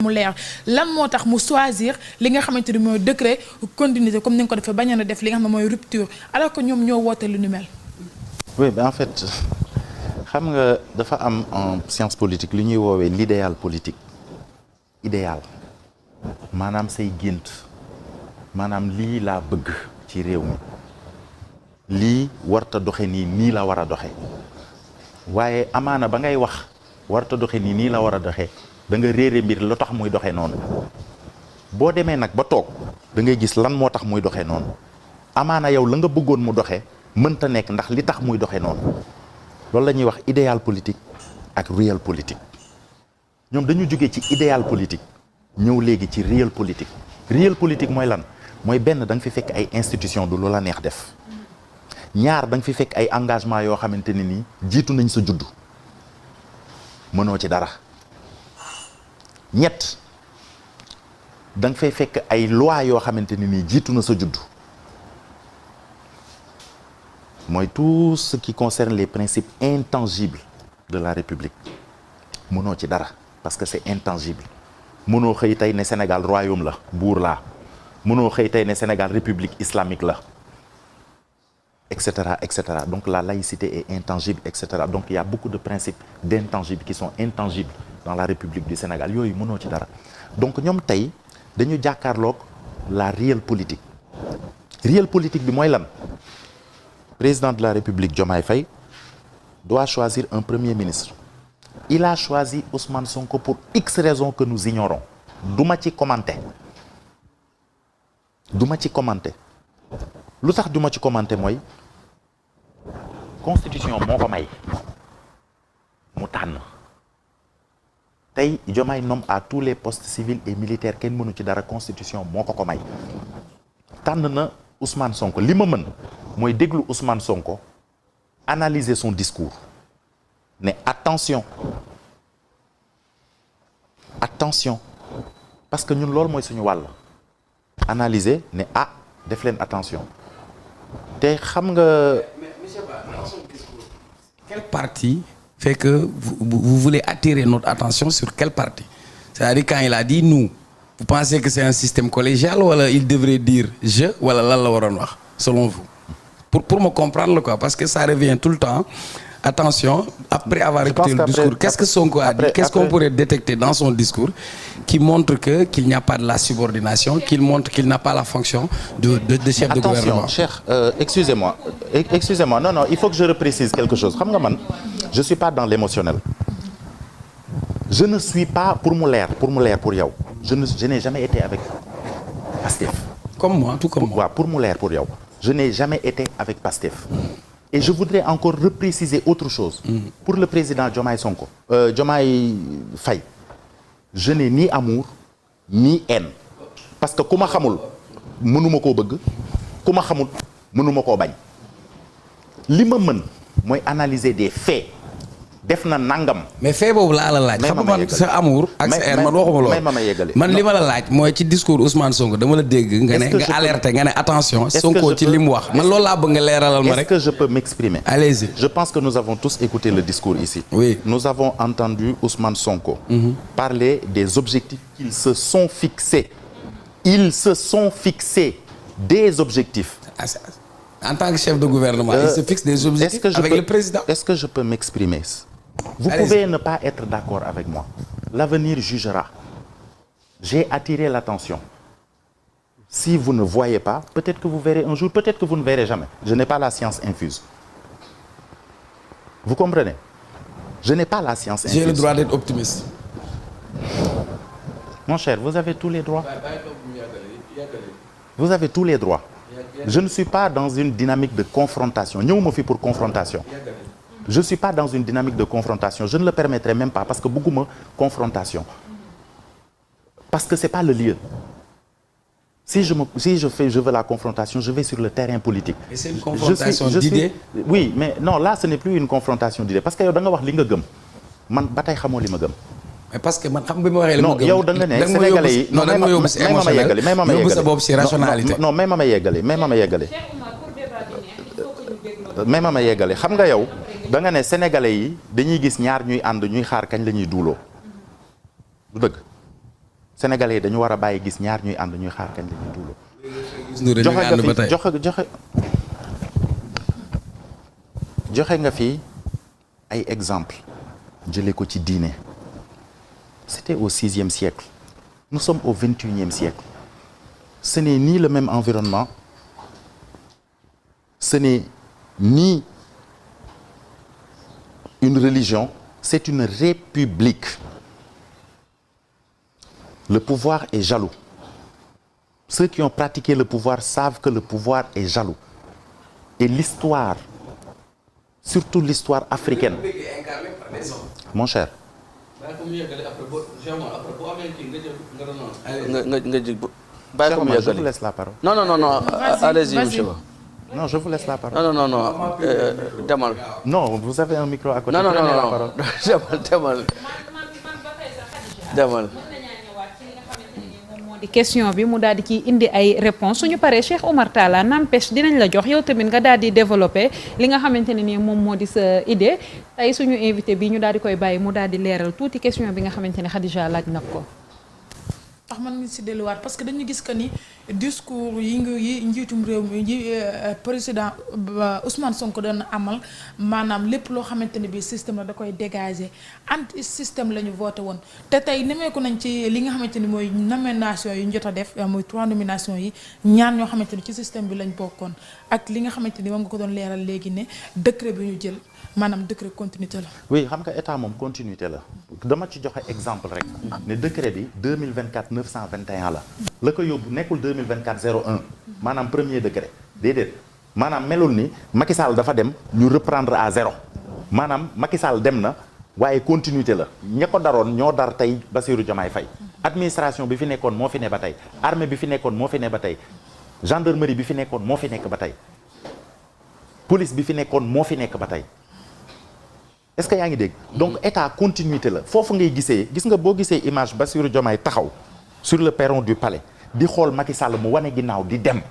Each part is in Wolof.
mu leer lan moo tax mu choisir li nga xamante ni mooy décret continuité comme ni nga ko defee bañ a def li nga xam ne mooy rupture alors que ñoom ñoo woote lu ni mel. oui mais en fait xam nga dafa am en science politique li ñuy woowee l'idéal politique idéal maanaam say gént maanaam lii laa bëgg ci réew mi lii warta doxe nii la war a doxe waaye amaana ba ngay wax warta doxe nii la war a doxe da nga réere mbir lu tax muy doxe noonu boo demee nag ba toog da ngay gis lan moo tax muy doxe noonu amaana yow la nga bëggoon mu doxe mënta nekk ndax li tax muy doxe noonu loolu la ñuy wax idéal politique ak réel politique ñoom dañu jógee ci idéal politique ñëw léegi ci réel politique mooy lan mooy benn da nga fi fekk ay institution du loola neex def ñaar da nga fi fekk ay engagement yoo xamante ne nii jiitu nañ sa juddu mënoo ci dara ñett da nga fay fekk ay loi yoo xamante ne nii jiitu na sa juddu mooy tout ce qui concerne les principes intangibles de la République mënoo ci dara parce que c'est intangible mënoo xëy tey ne Sénégal royaume la buur laa mënoo xëy tey ne Sénégal république islamique la et cetera donc la laïcité est intangible et cetera donc il y a beaucoup de principes d'intangibles qui sont intangibles dans la République du Sénégal yooyu mënoo ci dara donc ñoom tey dañu jàkkaarloog la réelle politique bi mooy lan président de la République Diomaye Faye doit choisir un premier ministre il a choisi Ousmane Sonko pour X raisons que nous ignorons duma ci commenter lu tax duma ci commenter mooy constitution moo ko may mu tànn tey Diomaye nomme à tous les postes civils et militaires kenn mënu ci dara constitution moo ko may tànn na Ousmane Sonko li ma mën mooy déglu Ousmane Sonko analyser son discours ne attention parce que ñun loolu mooy suñu wàll analyser ne def leen attention te xam nga. mais monsieur Ba dans son discours quelle partie fait que vous voulez attirer notre attention sur quelle partie c'est-à-dire quand il a dit nous vous pensez que c'est un système collégial wala il devrait dire je wala lan la waroon wax selon vous pour me comprendre quoi parce que ça revient tout le temps attention après avoir écouté le discours qu'est-ce que Sonko a dit qu'est-ce qu'on pourrait détecter dans son discours qui montre qu'il n'y a pas de la subordination qu'il montre qu'il n'a pas la fonction de chef de gouvernement. Cher excusez-moi non il faut que je reprécise quelque chose xam nga man je suis pas dans l'émotionnel je ne suis pas pour mu leer pour yow je n'ai jamais été avec Pastef comme moi tout comme moi waaw pour mu leer pour yow je n'ai jamais été avec Pastef et je voudrais encore repréciser autre chose pour le président Diomaye Faye je n'ai ni amour ni haine parce que ku ma xamul mënuma koo bëgg ku ma xamul mënuma koo bañ li ma mën mooy analyser des faits def na nangam. mais fait boobu laa la laaj. xam nga man sa amour ak sa haine man waxuma loolu. man li ma la laaj mooy ci discours Ousmane Sonko dama la dégg. nga ne nga alerté nga ne attention. Sonko ci li mu wax man loolu laa bëgg nga leeralal ma rek. est-ce que je peux m'exprimer? Allez-y. Je pense que nous avons tous écouté le discours ici. Oui. Nous avons entendu Ousmane Sonko parler des objectifs qu'ils se sont fixés. Ils se sont fixés des objectifs. En tant que chef de gouvernement, il se fixe des objectifs avec le président. Est-ce que je peux m'exprimer? Vous pouvez ne pas être d'accord avec moi. L'avenir jugera. J'ai attiré l'attention. Si vous ne voyez pas, peut-être que vous verrez un jour, peut-être que vous ne verrez jamais. Je n'ai pas la science infuse. Vous comprenez? Je n'ai pas la science infuse. J'ai le droit d'être optimiste. Mon cher, vous avez tous les droits. Vous avez tous les droits. Je ne suis pas dans une dynamique de confrontation. ñëwuma fi pour confrontation. Je ne suis pas dans une dynamique de confrontation. Je ne le permettrai même pas parce que bëgguma confrontation. Parce que c'est pas le lieu. Si je veux la confrontation, je vais sur le terrain politique. Et c'est une confrontation d'idées? Oui, mais non, là ce n'est plus une confrontation d'idées parce que yow da nga wax li nga gëm. Man ba tey xamoo li ma gëm. mais parce que man xam bi ma waxee li ma gëm. non yow da nga ne Sénégalais yi. non da nga ma yóbbu si émotionnel yóbbu sa bopp si rationalité. non may ma yeggale xam nga yow da nga ne Sénégalais yi dañuy gis ñaar ñuy ànd ñuy xaar kañ la ñuy duuloo du dëgg sénégalais dañu war a bàyyi gis ñaar ñuy ànd ñuy xaar kañ la ñuy tuuloo. joxe nga fi ay exemple jëlee ko ci diine. C'était au 6e siècle. Nous sommes au 21e siècle. Ce n'est ni le même environnement, ce n'est ni une religion, c'est une république. Le pouvoir est jaloux. Ceux qui ont pratiqué le pouvoir savent que le pouvoir est jaloux. Et l'histoire, surtout l'histoire africaine. Mon cher. Je vous laisse la parole. Non. Allez-y, monsieur. Non, je vous laisse la parole. Non. Demal. Non, vous avez un micro à côté. Non. Prenez la parole. Demal. di question bi mu daal di ciy indi ay réponses suñu paree Cheikh Oumar Talla n'empêche dinañ la jox yow tamit nga daal di développer li nga xamante ne nii moom moo di sa idée tey suñu invité bi ñu daal di koy bàyyi mu daal di leeral tuuti question bi nga xamante ne Khadija laaj na ko. tax man ngi si delluwaat parce que dañu gis que ni discours yi njiitum réew mi président Ousmane Sonko doon amal maanaam lépp loo xamante ne bii système la da koy dégager anti système la ñu voté woon te tey nemeeku nañ ci li nga xamante ni mooy nomination yi ñu jot a def mooy 3 nominations yi ñaar ñoo xamante ni ci système bi lañ bokkoon ak li nga xamante ni moom nga ko doon leeral léegi ne décret bi ñu jël maanaam décret continuité la. oui xam nga état moom continuité la dama ci joxe exemple rek ne décret bi 2024 921 la ko yóbbu nekkul 2024 01 maanaam premier décret déedéet maanaam melul ni Macky Sall dafa dem ñu reprendre à 0 maanaam Macky Sall dem na waaye continuité la ña ko daroon ñoo dar tey Bassirou Diomaye Faye administration bi fi nekkoon moo fi ne ba tey armée bi fi nekkoon moo fi ne ba tey gendarmerie bi fi nekkoon moo fi nekk ba tey police bi fi nekkoon moo fi nekk ba tey est-ce que yaa ngi dégg donc état continuité la foofu ngay gisee gis nga boo gisee image Bassirou Diomaye taxaw sur le perron du palais di xool Macky Sall mu wane ginnaaw di dem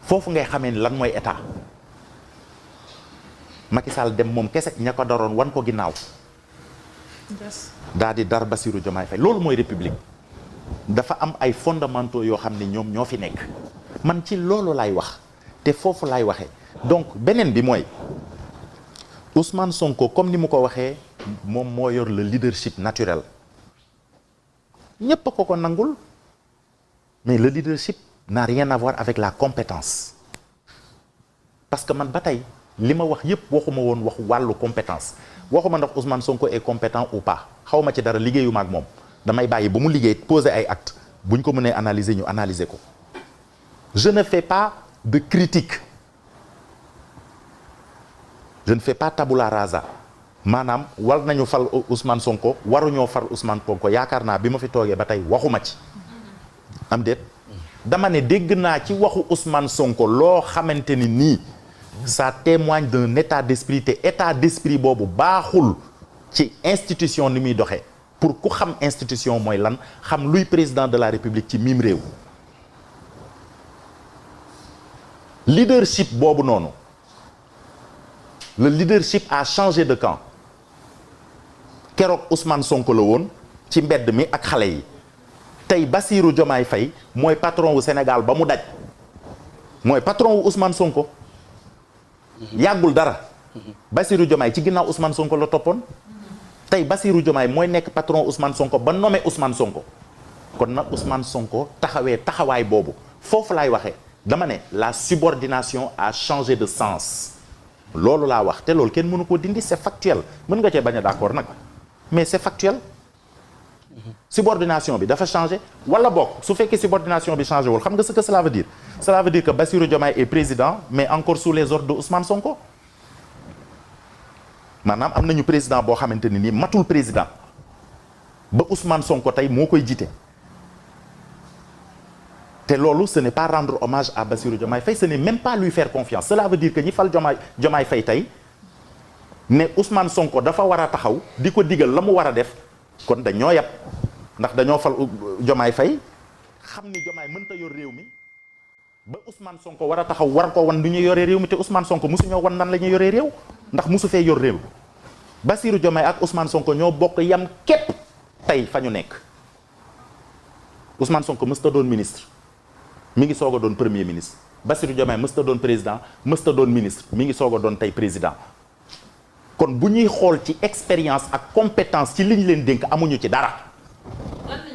foofu ngay xamee ni lan mooy état Macky Sall dem moom kese ña ko daroon wan ko ginnaaw daa di dar Bassirou Diomaye Faye loolu mooy république dafa am ay fondamentaux yoo xam ne ñoom ñoo fi nekk man ci loolu laay wax te foofu laay waxee donc beneen bi mooy Ousmane Sonko comme ni mu ko waxee moom moo yor le leadership naturel ñépp a ko nangul mais le leadership n'a rien à voir avec la compétence parce que man ba tey li ma wax yépp waxuma woon waxu wàllu compétence waxuma ndax Ousmane Sonko est compétent ou pas xaw ma ci dara liggéeyuma ak moom damay bàyyi ba mu liggéey poser ay actes bu ñu ko mënee analyser ñu analyser ko je ne fais pas de critique je ne fais pas tabula rasa maanaam war nañu fal Ousmane Sonko waruñoo fal Ousmane Sonko yaakaar naa bi ma fi toogee ba tey waxuma ci am déet dama ne dégg naa ci waxu Ousmane Sonko loo xamante ni nii ça témoigne d'un état d'esprit te état d'esprit boobu baaxul ci institution ni muy doxee pour ku xam institution mooy lan xam luy président de la République ci mim réew leadership boobu noonu le leadership a changé de camp keroog Ousmane Sonko la woon ci mbedd mi ak xale yi tey Bassirou Diomaye Faye mooy patron wu Sénégal ba mu daj mooy patron wu Ousmane Sonko yàggul dara Bassirou Diomaye ci ginnaaw Ousmane Sonko la toppoon tey Bassirou Diomaye mooy nekk patron Ousmane Sonko ba nommé Ousmane Sonko kon nag Ousmane Sonko taxawee taxawaay boobu foofu laay waxee dama ne la subordination a changé de sens loolu laa wax te loolu kenn mënu ko dindi c'est factuel mën nga cee bañ a d'accord nag mais c'est factuel subordination bi dafa changé wala bokk su fekkee subordination bi changé wul xam nga ce que cela veut dire que Bassirou Diomaye est président mais encore sous les ordres de Ousmane Sonko maanaam am nañu président boo xamante ni nii matul président ba Ousmane Sonko tey moo koy jiite te loolu ce n'est pas rendre hommage à Bassirou Diomaye Faye ce n'est même pas lui faire confiance cela veut dire que ñi fal Diomaye Faye tey ne Ousmane Sonko dafa war a taxaw di ko digal la mu war a def kon dañoo yab ndax dañoo fal Diomaye Faye xam ni Diomaye mënta yor réew mi ba Ousmane Sonko war a taxaw war ko wan du ñu yoree réew mi te Ousmane Sonko mosu ñoo wan nan la ñuy yoree réew ndax mosu fee yor réew Bassirou Diomaye ak Ousmane Sonko ñoo bokk yam képp tey fa ñu nekk Ousmane Sonko mësta doon ministre mi ngi soog a doon premier ministre Bassirou Diomaye mësta doon président mësta doon ministre mi ngi soog a doon tey président kon bu ñuy xool ci expérience ak compétence ci li ñu leen dénk amuñu ci dara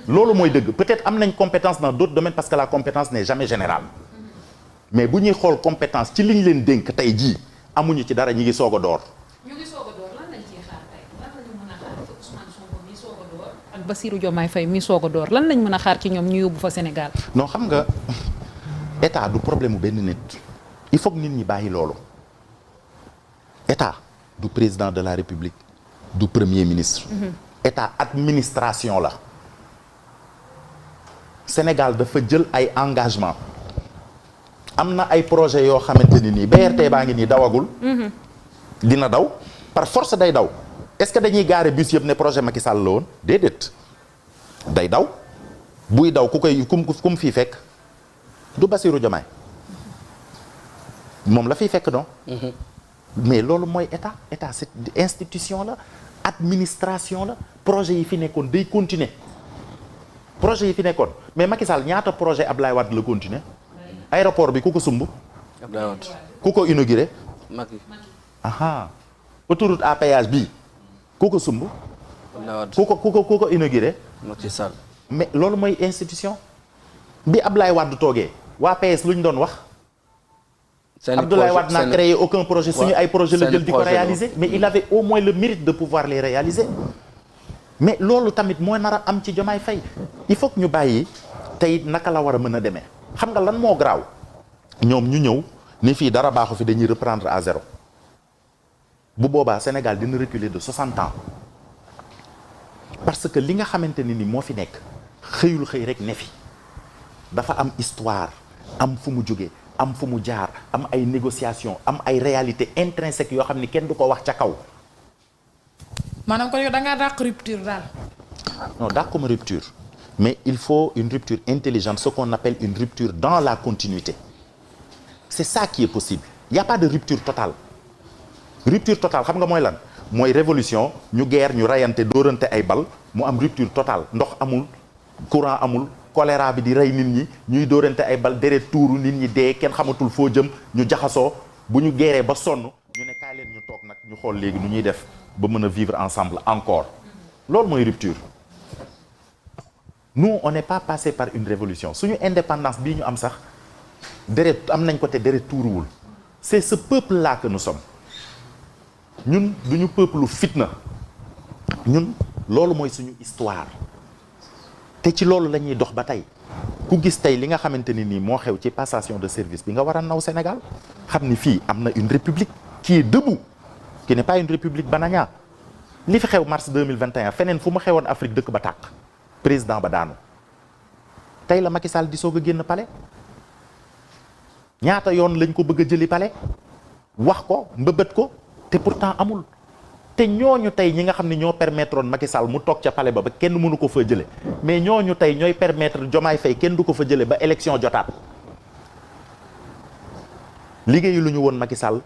loolu mooy dëgg peut-être am nañ compétence dans d'autres domaines parce que la compétence n'est jamais générale mais bu ñuy xool compétence ci li ñu leen dénk tey jii amuñu ci dara ñi ngi soog a door. ñu ngi soog a door lan lañ ciy xaar tey lan lañu mën a xaar ci Ousmane Sonko mi soog a door ak Bassirou Diomaye Faye mi soog a door lan lañ mën a xaar ci ñoom ñu yóbbu fa Sénégal. non xam nga état du problème mu benn nit il faut que nit ñi bàyyi loolu état du président de la République du premier ministre. état administration la. Sénégal dafa jël ay engagement am na ay projet yoo xamante ni nii BRT baa ngi nii dawagul. dina daw par force day daw est-ce que dañuy gaare bus yëpp ne projet Macky Sall la woon déedéet day daw buy daw ku koy kum fii fekk du Bassirou Diomaye moom la fiy fekk non. mais loolu mooy état c'est institution la administration la projet yi fi nekkoon day continuer projet yi fi nekkoon mais Macky Sall ñaata projet Ablaye Wade la continuer aéroport bi ku ko sumb. Ablaye Wade ku ko inauguré. Macky. aha autoroute à péage bii ku ko sumb. Ablaye Wade ku ko inauguré. Macky Sall. mais loolu mooy institution bi Ablaye Wade toogee waa PS lu ñu doon wax. Abdoulaye Wade n'a créé aucun projet suñu ay projet la jël di ko réaliser mais il avait au moins le mérite de pouvoir les réaliser mais loolu tamit moo nar a am ci Diomaye Faye il faut que ñu bàyyi tey naka la war a mën a demee xam nga lan moo garaaw ñoom ñu ñëw ni fii dara baaxu fi dañuy reprendre à zéro bu boobaa Sénégal dina reculer de 60 ans parce que li nga xamante ne ni moo fi nekk xëyul xëy rek ne fi dafa am histoire am fu mu jógee am fu mu jaar am ay négociations am ay réalités intrinsèques yoo xam ni kenn du ko wax ca kaw. maanaam kon yow da ngaa dàq rupture daal. non dàquma rupture mais il faut une rupture intelligente ce qu'on appelle une rupture dans la continuité c'est ça qui est possible il y a pas de rupture totale rupture totale xam nga mooy lan mooy révolution ñu guerre ñu rayante dóorante ay bal mu am rupture totale ndox amul courant amul choléra bi di rey nit ñi ñuy dóorante ay bal deret tuuru nit ñi dee kenn xamatul foo jëm ñu jaxasoo bu ñu guerree ba sonn ñu ne kaay leen ñu toog nag ñu xool léegi nu ñuy def ba mën a vivre ensemble encore loolu mooy rupture. nous on n'est pas passé par une révolution suñu indépendance bii ñu am sax deret am nañ ko te deret tuuruwul c'est ce peuple là que nous sommes ñun duñu peuple lu fitna ñun loolu mooy suñu histoire te ci loolu la ñuy dox ba tey ku gis tey li nga xamante ni nii moo xew ci passation de service bi nga war a naw Sénégal xam ni fii am na une république qui est debout qui n'est pas une république banania li fi xew mars 2021 feneen fu mu xewoon Afrique dëkk ba tàq président ba daanu tey la Macky Sall di soog a génn palais ñaata yoon lañ ko bëgg a jëli palais wax ko mbëbët ko te pourtant amul te ñooñu tey ñi nga xam ne ñoo permettre woon Macky Sall mu toog ca palais ba kenn mënu ko fa jële mais ñooñu tey ñooy permettre Diomaye Faye kenn du ko fa jële ba élection jotaat liggéeyu lu ñu woon Macky Sall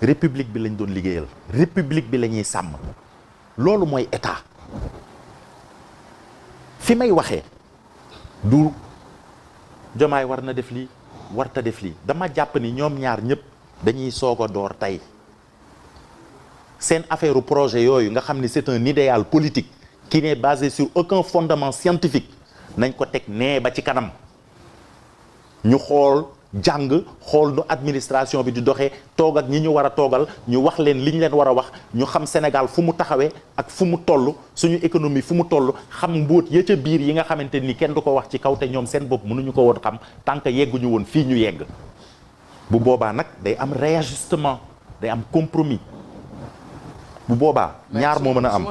république bi lañ doon liggéeyal république bi la ñuy sàmm loolu mooy état fi may waxee du Diomaye war na def lii warta def lii dama jàpp ni ñoom ñaar ñëpp dañuy soog a door tey seen affaire u projet yooyu nga xam ni c'est un idéal politique qui n'est basé sur aucun fondement scientifique nañ ko teg nee ba ci kanam ñu xool jàng xool nu administration bi di doxee toog ak ñi ñu war a toogal ñu wax leen li ñu leen war a wax ñu xam Sénégal fu mu taxawee ak fu mu toll suñu économie fu mu toll xam mbóot ya ca biir yi nga xamante ni kenn du ko wax ci kaw te ñoom seen bopp mënuñu ko woon xam tant que yegguñu woon fii ñu yegg bu boobaa nag day am réajustement day am compromis bu boobaa ñaar moo mën a am.